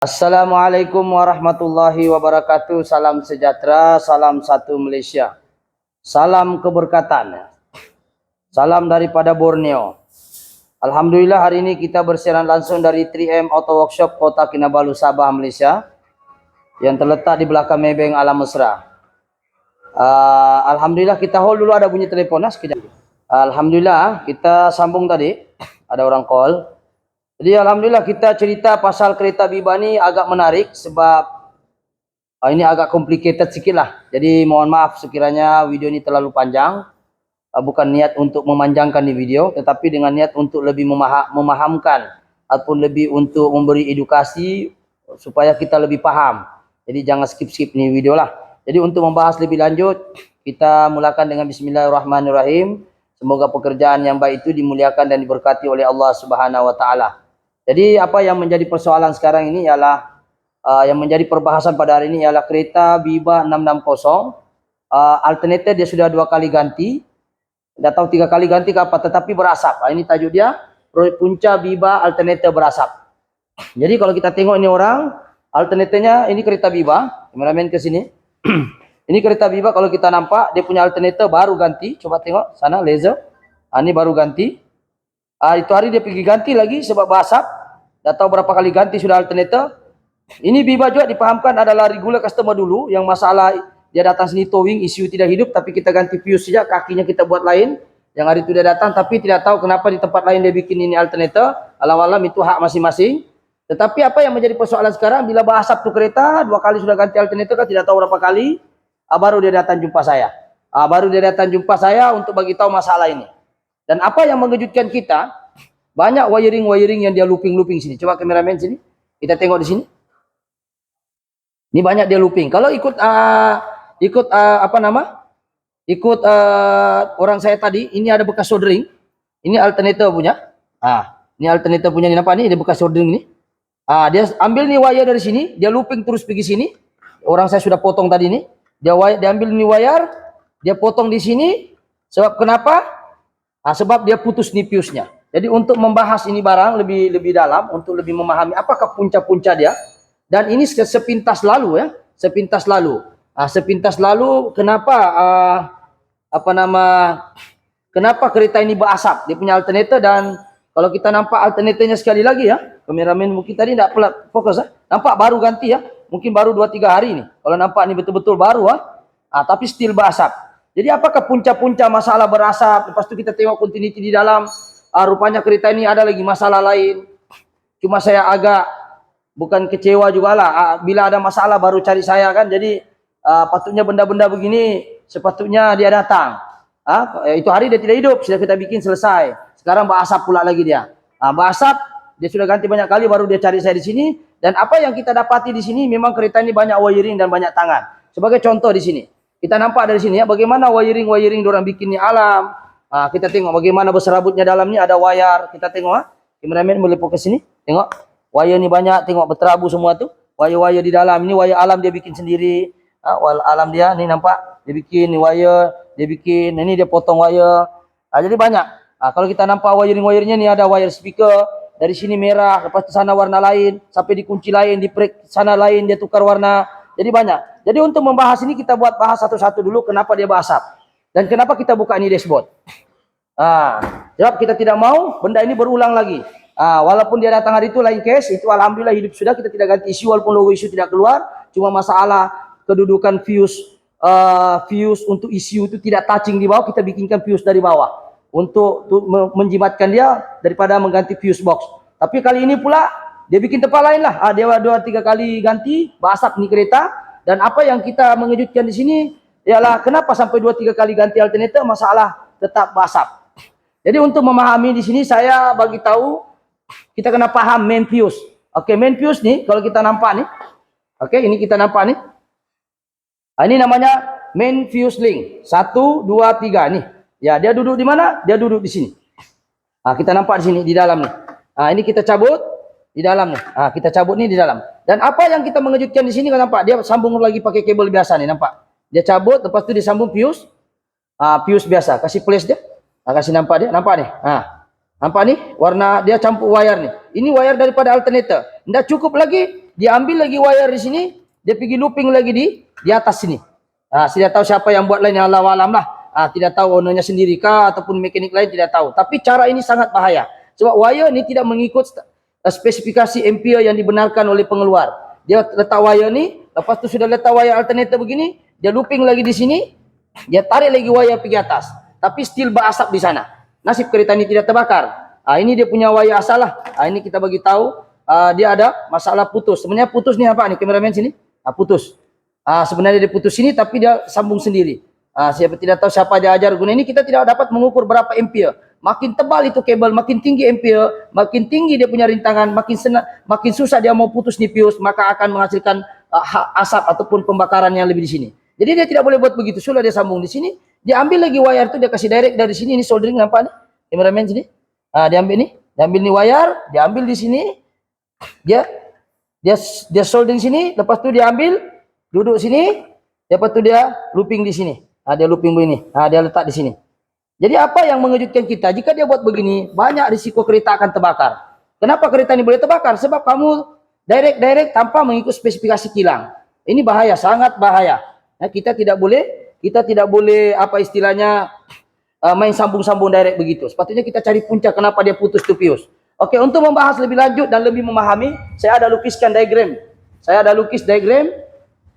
Assalamualaikum warahmatullahi wabarakatuh. Salam sejahtera, salam satu Malaysia. Salam keberkatan. Salam daripada Borneo. Alhamdulillah hari ini kita bersiaran langsung dari 3M Auto Workshop Kota Kinabalu, Sabah, Malaysia, yang terletak di belakang Maybank Alam Mesra. Alhamdulillah kita hold dulu, ada bunyi telefon sekejap. Alhamdulillah kita sambung tadi, ada orang call. Jadi alhamdulillah kita cerita pasal kereta Biba ni agak menarik sebab ini agak complicated sikit lah. Jadi mohon maaf sekiranya video ini terlalu panjang. Bukan niat untuk memanjangkan di video, tetapi dengan niat untuk lebih memahamkan ataupun lebih untuk memberi edukasi supaya kita lebih paham. Jadi jangan skip-skip ni video lah. Jadi untuk membahas lebih lanjut, kita mulakan dengan Bismillahirrahmanirrahim. Semoga pekerjaan yang baik itu dimuliakan dan diberkati oleh Allah Subhanahu Wa Taala. Jadi apa yang menjadi persoalan sekarang ini ialah yang menjadi perbahasan pada hari ini ialah kereta Biba 660. Alternator dia sudah 2 kali ganti, tidak tahu 3 kali ganti ke apa, tetapi berasap. Ini tajuk dia, punca Biba alternator berasap. Jadi kalau kita tengok ini orang, alternatornya ini kereta Biba, kameramen ke sini. Ini kereta Biba, kalau kita nampak dia punya alternator baru ganti. Coba tengok sana laser. Ini baru ganti. Itu hari dia pergi ganti lagi sebab berasap. Dah tahu berapa kali ganti sudah alternator. Ini Biba juga dipahamkan adalah regular customer dulu, yang masalah dia datang sini towing, isu tidak hidup, tapi kita ganti fuse saja, kakinya kita buat lain. Yang hari itu dia datang, tapi tidak tahu kenapa di tempat lain dia bikin ini alternator. Alam-alam itu hak masing-masing. Tetapi apa yang menjadi persoalan sekarang, bila berasap tu kereta, 2 kali sudah ganti alternator kan, tidak tahu berapa kali, baru dia datang jumpa saya. Baru dia datang jumpa saya untuk bagi tahu masalah ini. Dan apa yang mengejutkan kita, banyak wiring-wiring yang dia looping sini. Coba kameramen sini, kita tengok di sini. Ini banyak dia looping. Kalau ikut orang saya tadi, ini ada bekas soldering. Ini alternator punya. Ini alternator punya, ni nampak ni, dia bekas soldering ni. Dia ambil ni wire dari sini, dia looping terus pergi sini. Orang saya sudah potong tadi ni. Dia ambil ni wire, dia potong di sini. Sebab kenapa? Sebab dia putus ni fuse-nya. Jadi untuk membahas ini barang lebih dalam, untuk lebih memahami apakah punca-punca dia. Dan ini sepintas lalu ya, sepintas lalu. Sepintas lalu kenapa kenapa kereta ini berasap? Dia punya alternator, dan kalau kita nampak alternatornya sekali lagi ya, kameramen mungkin tadi tidak fokus nampak baru ganti ya, mungkin baru 2-3 hari ini. Kalau nampak ini betul-betul baru tapi still berasap. Jadi apakah punca-punca masalah berasap? Lepas itu kita tengok continuity di dalam. Rupanya kereta ini ada lagi masalah lain. Cuma saya agak bukan kecewa juga lah. Bila ada masalah baru cari saya kan. Jadi patutnya benda-benda begini sepatutnya dia datang. Itu hari dia tidak hidup, sudah kita bikin selesai. Sekarang berasap pula lagi dia. Berasap, dia sudah ganti banyak kali, baru dia cari saya di sini. Dan apa yang kita dapati di sini, memang kereta ini banyak wiring dan banyak tangan. Sebagai contoh di sini, kita nampak dari sini ya, bagaimana wiring diorang bikinnya alam. Kita tengok bagaimana berserabutnya dalam ni, ada wayar. Kita tengok kameramen boleh fokus sini. Tengok wayar ni banyak, tengok berterabu semua tu. Wayar-wayar di dalam ni, wayar alam dia bikin sendiri. Alam dia ni nampak, dia bikin ni wayar, dia bikin ini, dia potong wayar. Jadi banyak. Kalau kita nampak wiring-wiringnya ni, ada wayar speaker dari sini merah, lepas ke sana warna lain, sampai di kunci lain, di brake sana lain, dia tukar warna. Jadi banyak. Jadi untuk membahas ini kita buat bahas satu-satu dulu kenapa dia berasap. Dan kenapa kita buka ini dashboard? Sebab kita tidak mau benda ini berulang lagi. Walaupun dia datang hari itu lain case, itu alhamdulillah hidup sudah, kita tidak ganti isu walaupun logo isu tidak keluar. Cuma masalah kedudukan fuse untuk isu itu tidak touching di bawah, kita bikinkan fuse dari bawah untuk menjimatkan dia daripada mengganti fuse box. Tapi kali ini pula dia bikin tempat lain lah. Dia 2-3 kali ganti, berasap ni kereta. Dan apa yang kita mengejutkan di sini ialah kenapa sampai 2-3 kali ganti alternator, masalah tetap berasap. Jadi untuk memahami di sini saya bagi tahu, kita kena paham main fuse. Main fuse ni kalau kita nampak ni. Ini kita nampak ni. Ini namanya main fuse link. 1, 2, 3 ni. Ya, dia duduk di mana? Dia duduk di sini. Kita nampak di sini di dalam ni. Ini kita cabut di dalam ni. Kita cabut ni di dalam. Dan apa yang kita mengejutkan di sini, kau nampak dia sambung lagi pakai kabel biasa ni, nampak? Dia cabut, lepas tu dia sambung fuse. Fuse biasa, kasih place dia. Kasih nampak dia, nampak ni. Nampak ni? Warna dia campur wayar ni. Ini wayar daripada alternator. Tidak cukup lagi, dia ambil lagi wire di sini, dia pergi looping lagi di atas sini. Tidak tahu siapa yang buat lain, Allah alam lah. Tidak tahu ownernya sendiri kah ataupun mekanik lain, tidak tahu. Tapi cara ini sangat bahaya. Sebab wire ini tidak mengikut spesifikasi ampere yang dibenarkan oleh pengeluar. Dia letak wire ni, lepas tu sudah letak wire alternator begini, dia looping lagi di sini, dia tarik lagi wire pergi atas. Tapi still berasap di sana. Nasib kereta ini tidak terbakar. Ini dia punya wire asal lah. Ini kita bagi tahu dia ada masalah putus. Sebenarnya putus ni apa ni kameramen sini? Putus. Sebenarnya dia putus sini tapi dia sambung sendiri. Siapa tidak tahu siapa dia ajar guna ini, kita tidak dapat mengukur berapa ampere. Makin tebal itu kabel, makin tinggi ampere, makin tinggi dia punya rintangan, makin susah dia mau putus ni fuse, maka akan menghasilkan asap ataupun pembakaran yang lebih di sini. Jadi dia tidak boleh buat begitu. Sudah dia sambung di sini, dia ambil lagi wire itu, dia kasih direct dari sini. Ini soldering, nampak nih kameramen sini. Dia ambil nih wire, dia ambil di sini, dia soldering sini, lepas tu dia ambil, duduk sini, lepas tu dia looping di sini. Dia looping begini, dia letak di sini. Jadi apa yang mengejutkan kita? Jika dia buat begini, banyak risiko kereta akan terbakar. Kenapa kereta ini boleh terbakar? Sebab kamu direct tanpa mengikut spesifikasi kilang. Ini bahaya, sangat bahaya. Kita tidak boleh apa istilahnya main sambung-sambung direct begitu. Sepatutnya kita cari puncak kenapa dia putus tu fuse. Oke, untuk membahas lebih lanjut dan lebih memahami, saya ada lukiskan diagram. Saya ada lukis diagram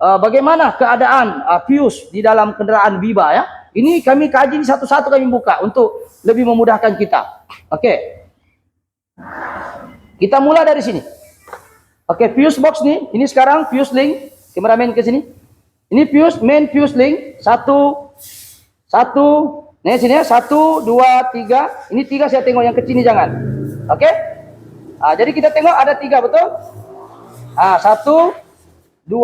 bagaimana keadaan fuse di dalam kendaraan Viva ya. Ini kami kaji satu-satu, kami buka untuk lebih memudahkan kita. Oke. Kita mulai dari sini. Oke, fuse box nih, ini sekarang fuse link, kameramen ke sini. Ini fuse, main fuse link, satu, nih sini ya, 1, 2, 3. Ini 3 saya tengok, yang kecil ini jangan. Oke. Jadi kita tengok ada 3, betul? 1, 2,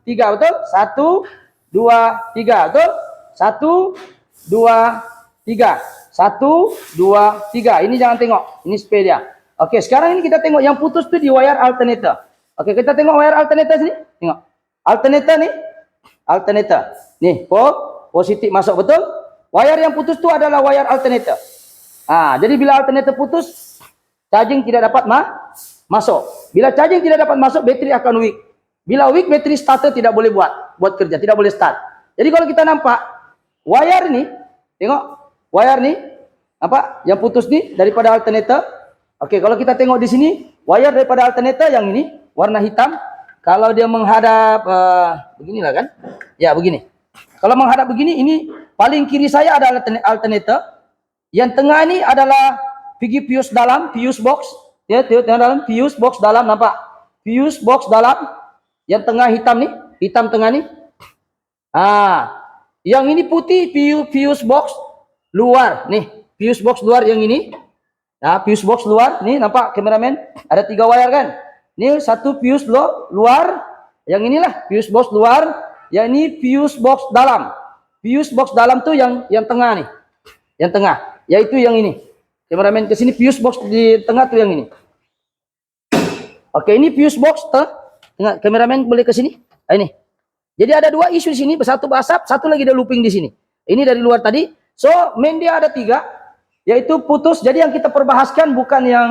3, betul? 1, 2, 3, betul? 1, 2, 3. 1, 2, 3. Ini jangan tengok. Ini spare dia. Oke, sekarang ini kita tengok yang putus tu di wire alternator. Oke, kita tengok wire alternator sini. Tengok. Alternator nih. Alternator. Nih, positif masuk, betul? Wire yang putus tu adalah wire alternator. Jadi bila alternator putus, charging tidak dapat masuk. Bila charging tidak dapat masuk, bateri akan weak. Bila weak, bateri starter tidak boleh buat kerja, tidak boleh start. Jadi kalau kita nampak wire ini, tengok wire nih, apa yang putus nih daripada alternator. Oke, kalau kita tengok di sini, wire daripada alternator yang ini warna hitam. Kalau dia menghadap beginilah kan? Ya, begini. Kalau menghadap begini, ini paling kiri saya ada alternator. Yang tengah ini adalah pergi fuse dalam, fuse box. Ya, dalam fuse box dalam, nampak? Fuse box dalam. Yang tengah hitam nih, hitam tengah nih. Yang ini putih fuse box luar nih, fuse box luar yang ini. Fuse box luar nih, nampak kameramen? Ada 3 wire kan? Ini satu fuse luar, yang inilah fuse box luar, yang ini fuse box dalam. Fuse box dalam tuh yang tengah nih. Yang tengah, yaitu yang ini. Kameramen ke sini, fuse box di tengah tuh yang ini. Oke, ini fuse box tengah. Kameramen boleh ke sini. Ini. Jadi ada 2 isu di sini, satu berasap, satu lagi ada looping di sini. Ini dari luar tadi. So, main dia ada 3, yaitu putus. Jadi yang kita perbahaskan bukan yang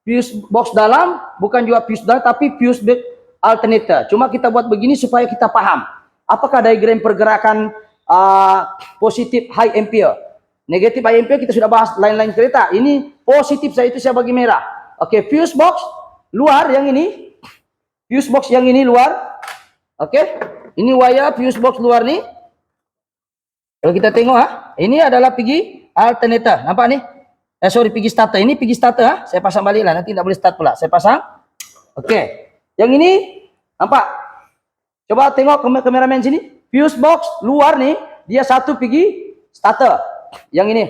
fuse box dalam, bukan juga fuse dalam, tapi fuse box alternator. Cuma kita buat begini supaya kita paham. Apakah diagram pergerakan positif high ampere. Negatif high ampere kita sudah bahas lain-lain kereta. Ini positif saya itu saya bagi merah. Oke, fuse box luar yang ini. Fuse box yang ini luar. Oke. Ini wire fuse box luar nih. Kalau kita tengok ini adalah pergi alternator. Nampak nih? Pergi starter. Ini pergi starter Saya pasang balik lah, nanti tidak boleh start pula. Saya pasang. Oke. Yang ini nampak? Coba tengok kameramen sini. Fuse box luar nih, dia satu pergi starter. Yang ini.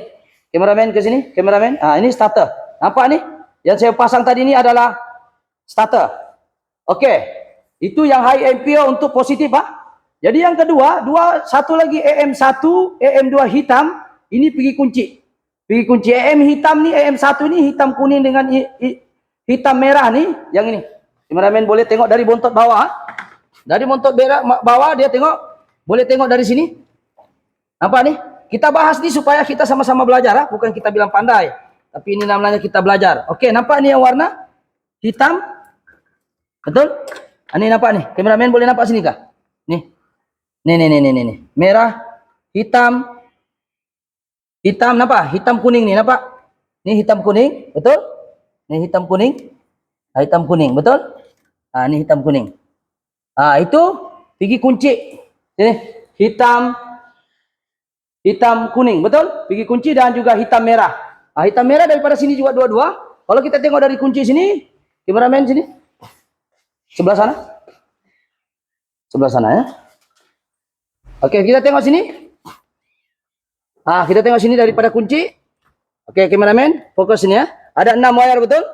Kameramen ke sini, kameramen. Ini starter. Nampak nih? Yang saya pasang tadi ini adalah starter. Oke. Itu yang high ampere untuk positif Jadi yang kedua, satu lagi AM1, AM2 hitam, ini pergi kunci. Pergi kunci AM hitam nih, AM1 nih hitam kuning dengan hitam merah nih, yang ini. Kameramen boleh tengok dari bontot bawah. Dari bontot bawah dia tengok, boleh tengok dari sini. Nampak nih? Kita bahas nih supaya kita sama-sama belajar bukan kita bilang pandai. Tapi ini namanya kita belajar. Oke, nampak nih yang warna hitam. Betul? Ini nampak nih. Kameramen boleh nampak sini kah? Nih. Nih. Merah, hitam, nampak? Hitam kuning nih, nampak? Ini hitam kuning, betul? Ini hitam kuning. Hitam kuning, betul? Ini hitam kuning. Itu pergi kunci. Sini, hitam kuning, betul? Pergi kunci dan juga hitam merah. Hitam merah daripada sini juga dua-dua. Kalau kita tengok dari kunci sini, kameramen sini. Sebelah sana. Sebelah sana ya. Oke, kita tengok sini. Kita tengok sini daripada kunci. Oke, kameramen, fokus sini ya. Ada 6 wire, betul?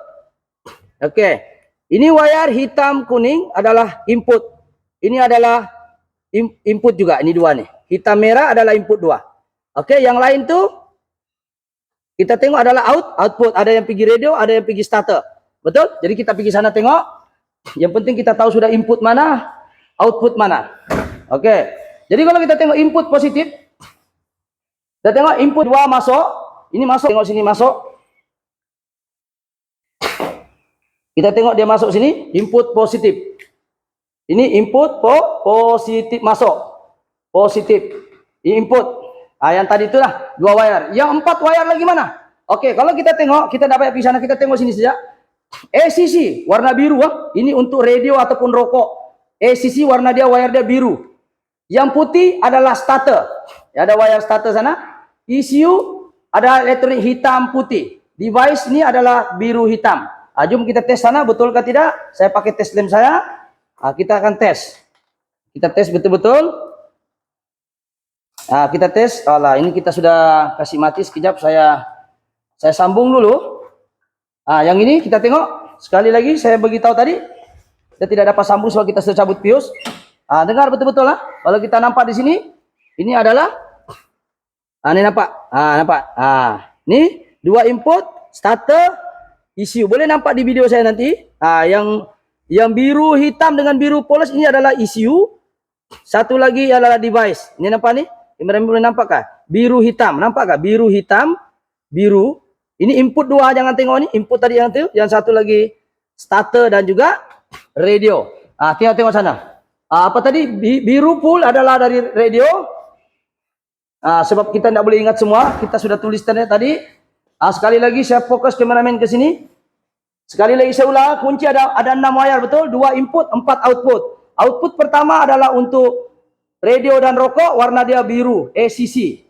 Oke. Ini wire hitam kuning adalah input. Ini adalah input juga, ini dua nih. Hitam merah adalah input 2. Oke, yang lain tuh kita tengok adalah output. Ada yang pergi radio, ada yang pergi starter. Betul? Jadi kita pergi sana tengok. Yang penting kita tahu sudah input mana, output mana. Oke. Jadi kalau kita tengok input positif, kita tengok input 2 masuk. Ini masuk, tengok sini masuk. Kita tengok dia masuk sini, input positif. Ini input positif masuk. Positif. Input. Yang tadi itulah 2 wire. Yang 4 wire lagi mana? Oke, kalau kita tengok, kita dapat di sana, kita tengok sini saja. ACC warna biru, ini untuk radio ataupun rokok. ACC warna dia, wire dia biru. Yang putih adalah starter. Ya, ada wire starter sana. ECU ada elektronik hitam putih. Device ini adalah biru hitam. Jom kita tes sana, betul ke tidak? Saya pakai tes lem saya. Kita akan tes. Kita tes betul-betul. Kita tes. Ini kita sudah kasih mati sekejap. Saya sambung dulu. Yang ini kita tengok. Sekali lagi saya beritahu tadi. Kita tidak dapat sambung soal kita sudah cabut fuse. Dengar betul-betul lah. Kalau kita nampak di sini. Ini adalah. Ini nampak. Nampak. Ini 2 input. Starter. ECU. Boleh nampak di video saya nanti. Yang biru hitam dengan biru polos ini adalah ECU. Satu lagi adalah device. Ini nampak nih? Kameramen boleh nampak kah? Biru hitam. Nampak kah? Biru hitam. Biru. Ini input 2. Jangan tengok nih. Input tadi yang itu. Yang satu lagi starter dan juga radio. Tengok sana. Apa tadi? Biru full adalah dari radio. Sebab kita tidak boleh ingat semua. Kita sudah tulis tadi. Sekali lagi saya fokus kameramen ke sini. Sekali lagi saya ulang, kunci ada 6 wire, betul? 2 input, 4 output. Output pertama adalah untuk radio dan rokok, warna dia biru, ACC.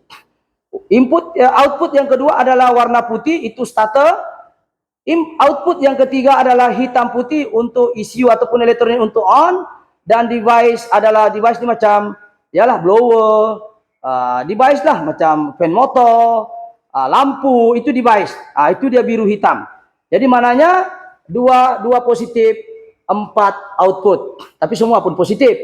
Output yang kedua adalah warna putih, itu starter. Output yang ketiga adalah hitam putih untuk ECU ataupun elektronik untuk on. Dan device ini macam, yalah blower, device lah, macam fan motor, lampu, itu device. Itu dia biru hitam. Jadi mananya 2 positif, 4 output. Tapi semua pun positif.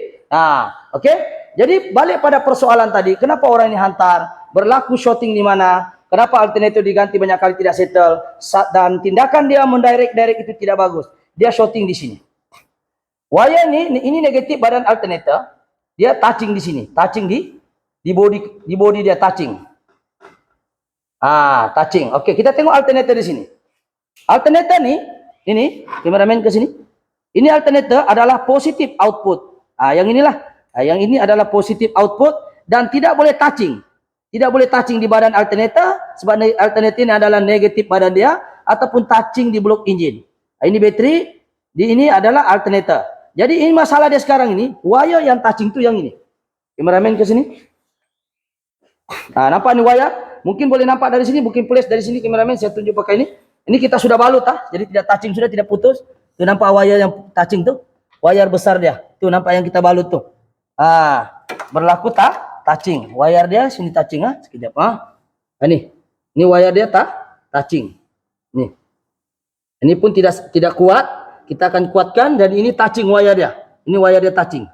Oke. Jadi balik pada persoalan tadi, kenapa orang ini hantar? Berlaku shorting di mana? Kenapa alternator diganti banyak kali tidak settle? Dan tindakan dia mendirect itu tidak bagus. Dia shorting di sini. Wire ini negatif badan alternator. Dia touching di sini, touching di body dia touching. Touching. Oke, kita tengok alternator di sini. Alternator nih, ini kameramen ke sini. Ini alternator adalah positif output. Yang inilah. Yang ini adalah positif output dan tidak boleh touching. Tidak boleh touching di badan alternator sebab alternator ini adalah negatif badan dia ataupun touching di blok engine. Ini bateri, ini adalah alternator. Jadi ini masalah dia sekarang ini, wire yang touching itu yang ini. Kameramen ke sini. Nampak nih wire? Mungkin boleh nampak dari sini, mungkin flash dari sini kameramen saya tunjuk pakai ini. Ini kita sudah balut jadi tidak touching, sudah tidak putus. Tuh nampak wire yang touching tuh, wire besar dia. Tuh nampak yang kita balut tuh. Berlaku touching. Wire dia sini touching sekejap. Ini wire dia touching. Nih. Ini pun tidak kuat, kita akan kuatkan dan ini touching wire dia. Ini wire dia touching.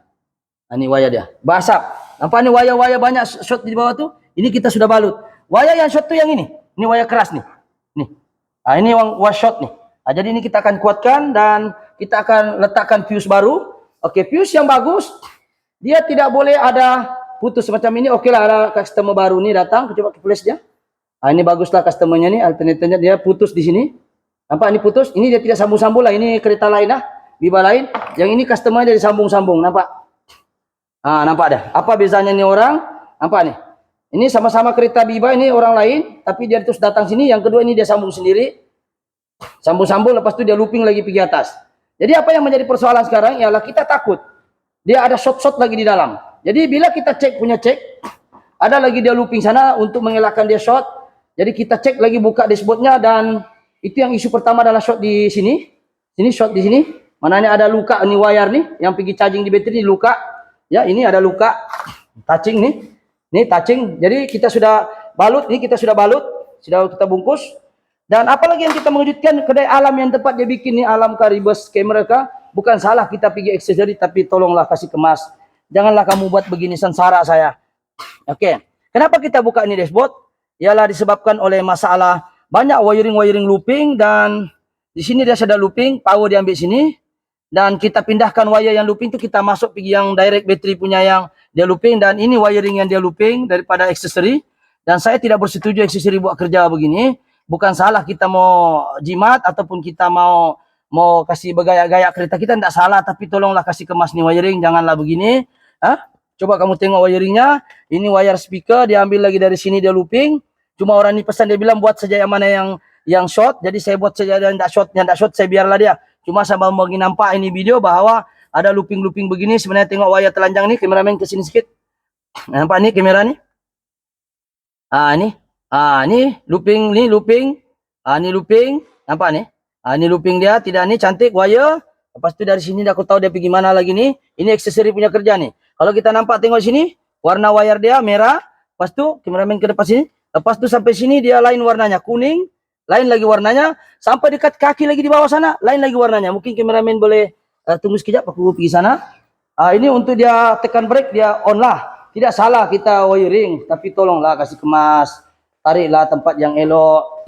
Ini wire dia. Basap. Nampak nih wire-wire banyak short di bawah tuh. Ini kita sudah balut. Wire yang short tuh yang ini. Ini wire keras nih. Nih. Ini wire short nih. Jadi ini kita akan kuatkan dan kita akan letakkan fuse baru. Oke, fuse yang bagus. Dia tidak boleh ada putus semacam ini. Oke lah, ada customer baru nih datang. Coba flash dia. Ini baguslah customernya nih. Alternatornya dia putus di sini. Nampak ini putus. Ini dia tidak sambung-sambung lah. Ini kereta lain lah. Biba lain. Yang ini customer dari sambung-sambung, nampak? Nampak dah. Apa bezanya nih orang? Nampak nih? Ini sama-sama kereta Biba, ini orang lain, tapi dia terus datang sini. Yang kedua ini dia sambung sendiri. Sambung-sambung, lepas itu dia looping lagi pergi atas. Jadi apa yang menjadi persoalan sekarang ialah kita takut. Dia ada shot-shot lagi di dalam. Jadi bila kita punya cek, ada lagi dia looping sana untuk mengelakkan dia shot. Jadi kita cek lagi buka dashboardnya, dan itu yang isu pertama adalah shot di sini. Sini shot di sini. Mananya ada luka ini wire nih yang pergi charging di bateri, luka. Ya, ini ada luka touching nih. Ini touching. Jadi kita sudah balut, ini kita sudah balut, sudah kita bungkus. Dan apalagi yang kita mengejutkan, kedai alam yang tempat dia bikin nih, alam karibes kamera kah, bukan salah kita pergi aksesori, tapi tolonglah kasih kemas. Janganlah kamu buat begini, sengsara saya. Oke. Kenapa kita buka ini dashboard? Ialah disebabkan oleh masalah banyak wiring looping, dan di sini dia sudah looping, power diambil sini, dan kita pindahkan wire yang looping itu, kita masuk pergi yang direct battery punya yang dia looping, dan ini wiring yang dia looping daripada aksesori. Dan saya tidak bersetuju aksesori buat kerja begini. Bukan salah kita mau jimat ataupun kita mau kasih bergaya-gaya kereta kita, tidak salah, tapi tolonglah kasih kemas nih wiring, janganlah begini. Coba kamu tengok wiringnya, ini wire speaker diambil lagi dari sini, dia looping. Cuma orang ini pesan, dia bilang buat saja yang mana yang short, jadi saya buat saja yang tidak short, saya biarlah dia. Cuma saya mau bagi nampak ini video bahwa ada looping begini. Sebenarnya tengok wire telanjang nih, kameramen ke sini sedikit. Nampak nih kamera nih. Ini looping, ini looping. Ini looping, nampak nih. Ini looping dia, tidak nih, cantik wire. Lepas itu dari sini aku tahu dia pergi mana lagi nih. Ini aksesori punya kerja nih. Kalau kita nampak tengok sini, warna wire dia merah. Lepas itu kameramen ke depan sini. Lepas itu sampai sini dia lain warnanya, kuning. Lain lagi warnanya. Sampai dekat kaki lagi di bawah sana, lain lagi warnanya. Mungkin kameramen boleh tunggu sekejap, aku pergi sana. Ini untuk dia tekan brake, dia on lah. Tidak salah kita wiring, tapi tolonglah kasih kemas. Tariklah tempat yang elok.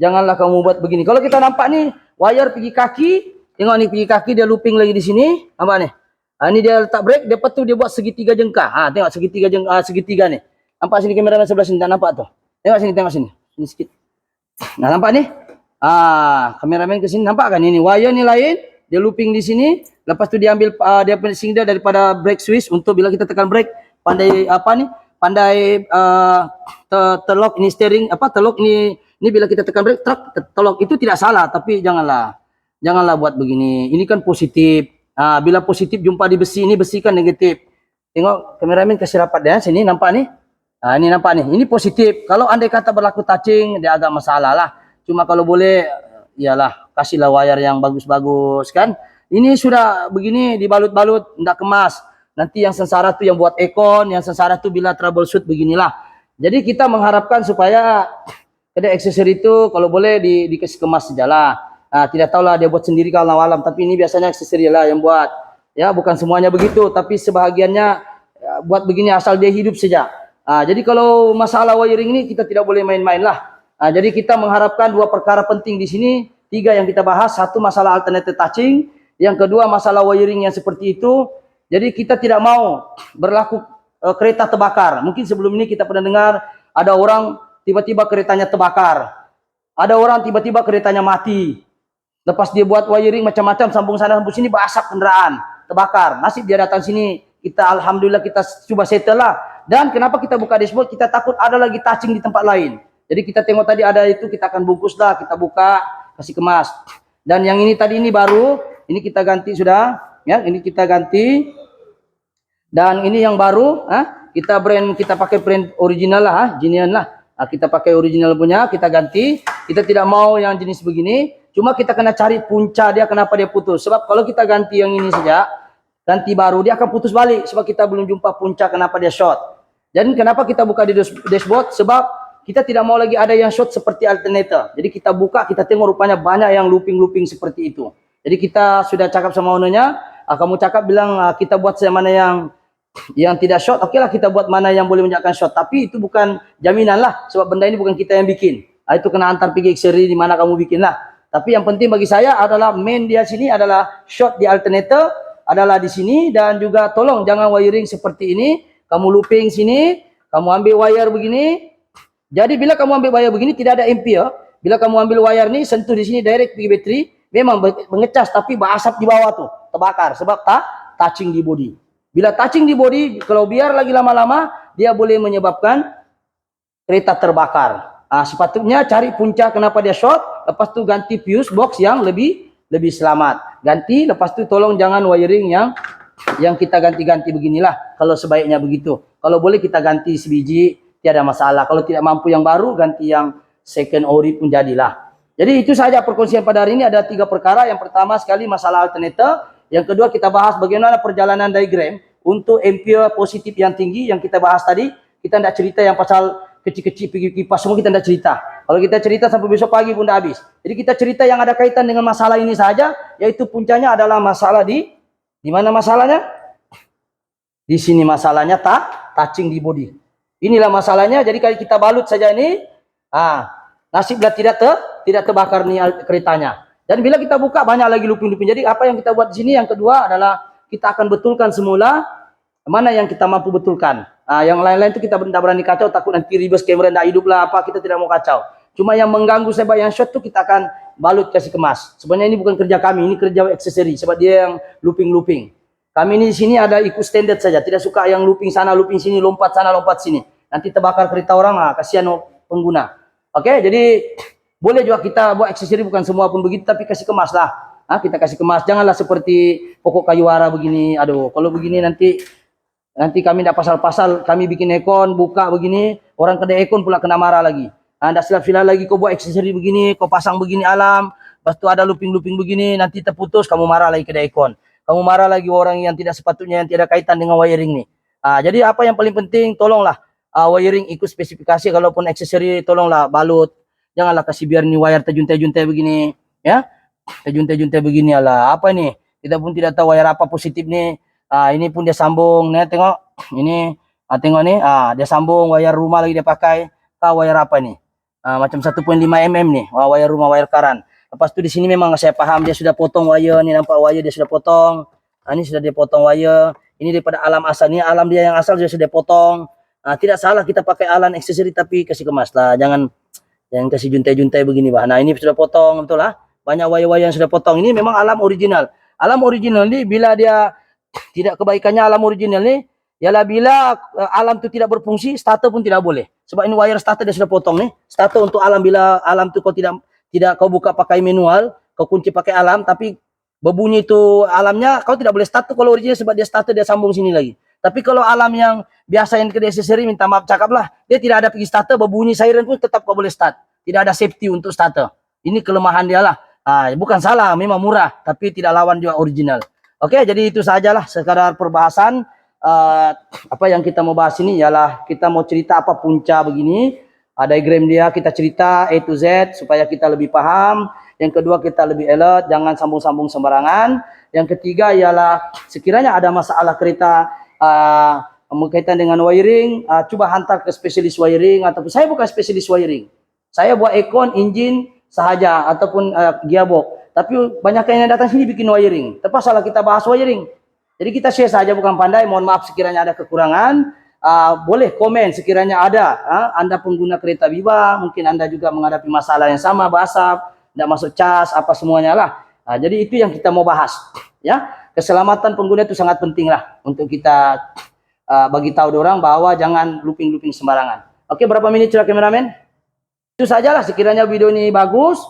Janganlah kamu buat begini. Kalau kita nampak nih, wire pergi kaki. Tengok nih pergi kaki, dia looping lagi di sini. Nampak nih. Ini dia letak brake, lepas tu dia buat segitiga jengkah. Tengok segitiga nih. Nampak sini kameramen sebelah sini, tak nampak tuh. Tengok sini. Ini sikit. Nah, nampak nih? Kameramen ke sini, nampak kan ini wire ni lain, dia looping di sini. Lepas tu dia ambil dia pusing dia daripada brake switch untuk bila kita tekan brake, pandai terlock ini steering, terlock ini bila kita tekan brake truk terlock. Itu tidak salah, tapi janganlah buat begini. Ini kan positif. Bila positif jumpa di besi, ini besi kan negatif. Tengok kameramen kasih rapat dia sini, nampak nih. Ini nampak nih, ini positif. Kalau andai kata berlaku touching, dia agak masalah lah. Cuma kalau boleh, iyalah, kasihlah wire yang bagus-bagus kan. Ini sudah begini, dibalut-balut, tidak kemas. Nanti yang sengsara tu yang buat ekon, yang sengsara tu bila troubleshoot beginilah. Jadi kita mengharapkan supaya kedai aksesori itu kalau boleh dikasih kemas sajalah. Tidak tahulah dia buat sendiri kalau alam, tapi ini biasanya aksesori lah yang buat. Ya, bukan semuanya begitu, tapi sebahagiannya buat begini asal dia hidup saja. Jadi kalau masalah wiring ini kita tidak boleh main-main lah. Jadi kita mengharapkan dua perkara penting di sini, tiga yang kita bahas. Satu, masalah alternative touching. Yang kedua, masalah wiring yang seperti itu. Jadi kita tidak mau berlaku kereta terbakar. Mungkin sebelum ini kita pernah dengar ada orang tiba-tiba keretanya terbakar. Ada orang tiba-tiba keretanya mati. Lepas dia buat wiring macam-macam, sambung sana sambung sini, berasap kendaraan, terbakar. Nasib dia datang sini. Kita alhamdulillah kita coba settle lah. Dan kenapa kita buka dashboard? Kita takut ada lagi touching di tempat lain. Jadi kita tengok tadi ada itu, kita akan bungkus lah, kita buka, kasih kemas. Dan yang ini tadi ini baru, ini kita ganti sudah, ya, ini kita ganti. Dan ini yang baru, kita pakai brand original lah, genuine lah. Kita pakai original punya, kita ganti. Kita tidak mau yang jenis begini. Cuma kita kena cari punca dia kenapa dia putus. Sebab kalau kita ganti yang ini saja, ganti baru, dia akan putus balik. Sebab kita belum jumpa punca kenapa dia short. Dan kenapa kita buka di dashboard? Sebab kita tidak mau lagi ada yang short seperti alternator. Jadi kita buka, kita tengok rupanya banyak yang looping seperti itu. Jadi kita sudah cakap sama ownernya, kamu cakap bilang kita buat mana yang tidak short, oke lah kita buat mana yang boleh menyebabkan short. Tapi itu bukan jaminan lah, sebab benda ini bukan kita yang bikin. Itu kena antar pergi aksesori di mana kamu bikin lah. Tapi yang penting bagi saya adalah main dia sini adalah short di alternator, adalah di sini. Dan juga tolong jangan wiring seperti ini. Kamu looping sini, kamu ambil wire begini. Jadi bila kamu ambil wire begini tidak ada ampere. Bila kamu ambil wire ni sentuh di sini direct pergi bateri, memang mengecas tapi berasap di bawah tuh, terbakar sebab touching di body. Bila touching di body, kalau biar lagi lama-lama, dia boleh menyebabkan kereta terbakar. Sepatutnya cari punca kenapa dia short, lepas tu ganti fuse box yang lebih selamat. Ganti, lepas tu tolong jangan wiring yang kita ganti-ganti beginilah. Kalau sebaiknya begitu. Kalau boleh kita ganti sebiji, tiada masalah. Kalau tidak mampu yang baru, ganti yang second ori pun jadilah. Jadi itu saja perkongsian pada hari ini. Ada 3 perkara. Yang pertama sekali masalah alternator. Yang kedua kita bahas bagaimana perjalanan diagram untuk ampere positif yang tinggi yang kita bahas tadi. Kita tidak cerita yang pasal kecil-kecil pergi kipas, semua kita tidak cerita. Kalau kita cerita sampai besok pagi pun dah habis. Jadi kita cerita yang ada kaitan dengan masalah ini saja, yaitu puncanya adalah masalah di mana masalahnya? Di sini masalahnya touching di body. Inilah masalahnya. Jadi kalau kita balut saja ini, nasiblah tidak terbakar nih keretanya. Dan bila kita buka banyak lagi luping-luping. Jadi apa yang kita buat di sini? Yang kedua adalah kita akan betulkan semula mana yang kita mampu betulkan. Yang lain-lain itu kita tidak berani kacau, takut nanti ribes kamera tidak hidup lah apa, kita tidak mau kacau. Cuma yang mengganggu sebab yang short itu kita akan balut kasih kemas. Sebenarnya ini bukan kerja kami, ini kerja aksesori sebab dia yang looping. Kami ini di sini ada ikut standar saja, tidak suka yang looping sana, looping sini, lompat sana, lompat sini. Nanti terbakar kereta orang, kasihan pengguna. Oke, jadi boleh juga kita buat aksesori, bukan semua pun begitu, tapi kasih kemas lah. Kita kasih kemas, janganlah seperti pokok kayu ara begini. Aduh, kalau begini nanti kami tidak pasal-pasal, kami bikin ekon, buka begini, orang kedai ekon pula kena marah lagi. Anda silap-silap lagi, kau buat aksesori begini, kau pasang begini alam, lepas tu ada looping-looping begini, nanti terputus, kamu marah lagi kedai ekon. Kamu marah lagi orang yang tidak sepatutnya, yang tidak kaitan dengan wiring ni. Jadi apa yang paling penting, tolonglah wiring ikut spesifikasi, kalaupun aksesori tolonglah balut. Janganlah kasih biar ni wire terjuntai-juntai begini, ya. Terjuntai-juntai begini lah. Apa ni? Kita pun tidak tahu wire apa positif ni. Ini pun dia sambung, nih tengok, ini tengok nih, dia sambung wire rumah lagi dia pakai, wire apa nih, macam 1.5 mm nih, wire rumah, wire karan. Lepas tu di sini memang saya paham dia sudah potong wire, nih nampak wire dia sudah potong, ini sudah dia potong wire, ini daripada alam asal, ini alam dia yang asal sudah potong. Tidak salah kita pakai alam aksesori tapi kasih kemas lah, jangan kasih juntai-juntai begini bah. Nah ini sudah potong, betul lah, banyak wire-wire yang sudah potong. Ini memang alam original. Alam original ini bila dia tidak kebaikannya alam original ni ialah bila alam tu tidak berfungsi, starter pun tidak boleh. Sebab ini wire starter dia sudah potong ni. Starter untuk alam, bila alam tu kau tidak kau buka pakai manual, kau kunci pakai alam, tapi berbunyi tu alamnya, kau tidak boleh starter kalau original sebab dia starter dia sambung sini lagi. Tapi kalau alam yang biasa yang kedai aksesori, minta maaf cakaplah, dia tidak ada pergi starter, berbunyi siren pun tetap kau boleh start. Tidak ada safety untuk starter. Ini kelemahan dia lah. Bukan salah, memang murah, tapi tidak lawan juga original. Oke, jadi itu sajalah sekadar perbahasan. Apa yang kita mau bahas ini ialah kita mau cerita apa punca begini. Diagram dia kita cerita A to Z supaya kita lebih paham. Yang kedua kita lebih alert, jangan sambung-sambung sembarangan. Yang ketiga ialah sekiranya ada masalah kereta berkaitan dengan wiring, coba hantar ke spesialis wiring, ataupun saya bukan spesialis wiring. Saya buat aircon, engine sahaja ataupun gearbox. Tapi banyak yang datang sini bikin wiring. Terpaksalah kita bahas wiring. Jadi kita share saja, bukan pandai. Mohon maaf sekiranya ada kekurangan. Boleh komen sekiranya ada. Anda pengguna kereta Viva, mungkin Anda juga menghadapi masalah yang sama, berasap, tidak masuk cas, apa semuanya lah. Jadi itu yang kita mau bahas. Ya, keselamatan pengguna itu sangat penting lah untuk kita bagi tahu orang bahwa jangan looping-looping sembarangan. Oke, berapa menit sudah kameramen? Itu sajalah, sekiranya video ini bagus.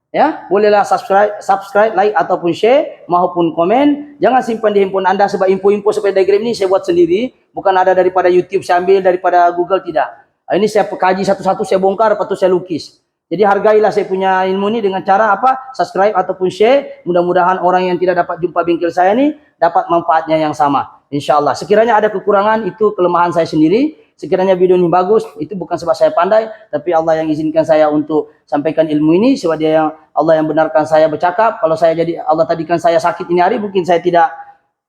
Ya, bolehlah subscribe, like ataupun share maupun komen. Jangan simpan di handphone Anda sebab info-info seperti diagram ini saya buat sendiri, bukan ada daripada YouTube saya ambil, daripada Google, tidak. Ini saya kaji satu-satu, saya bongkar, lepas itu saya lukis. Jadi hargailah saya punya ilmu ini dengan cara apa? Subscribe ataupun share. Mudah-mudahan orang yang tidak dapat jumpa bengkel saya ini dapat manfaatnya yang sama. InsyaAllah. Sekiranya ada kekurangan, itu kelemahan saya sendiri. Sekiranya video ini bagus, itu bukan sebab saya pandai, tapi Allah yang izinkan saya untuk sampaikan ilmu ini, sebab dia yang Allah yang benarkan saya bercakap. Kalau saya jadi Allah tadikan saya sakit ini hari, mungkin saya tidak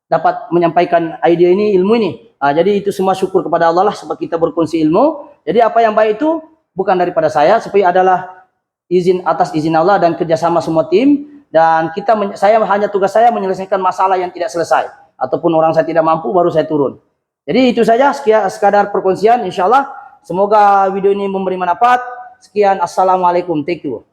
dapat menyampaikan idea ini, ilmu ini. Jadi itu semua syukur kepada Allah lah, sebab kita berkongsi ilmu. Jadi apa yang baik itu bukan daripada saya, tapi adalah atas izin Allah dan kerjasama semua tim. Dan tugas saya menyelesaikan masalah yang tidak selesai, ataupun orang saya tidak mampu baru saya turun. Jadi itu saja, sekadar perkongsian, insyaAllah. Semoga video ini memberi manfaat. Sekian, assalamualaikum, thank you.